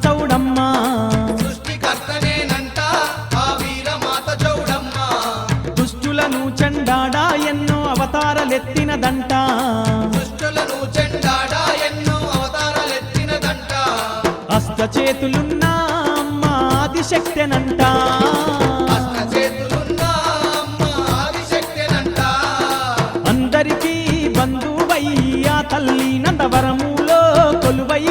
చౌడమ్మ సృష్టికర్తనేనంట ఆ వీరమాత చౌడమ్మ దుష్టులను చెండాడా ఎన్నో అవతారలెత్తినదంట దుష్టులను చెండాడా ఎన్నో అవతారాలెత్తినదంట హస్తచేతులున్న అమ్మ ఆదిశక్తెనంట అష్టచేతులున్న అమ్మ ఆదిశక్తేనంట అందరికీ బంధువై ఆ తల్లి నందవరములో కొలువై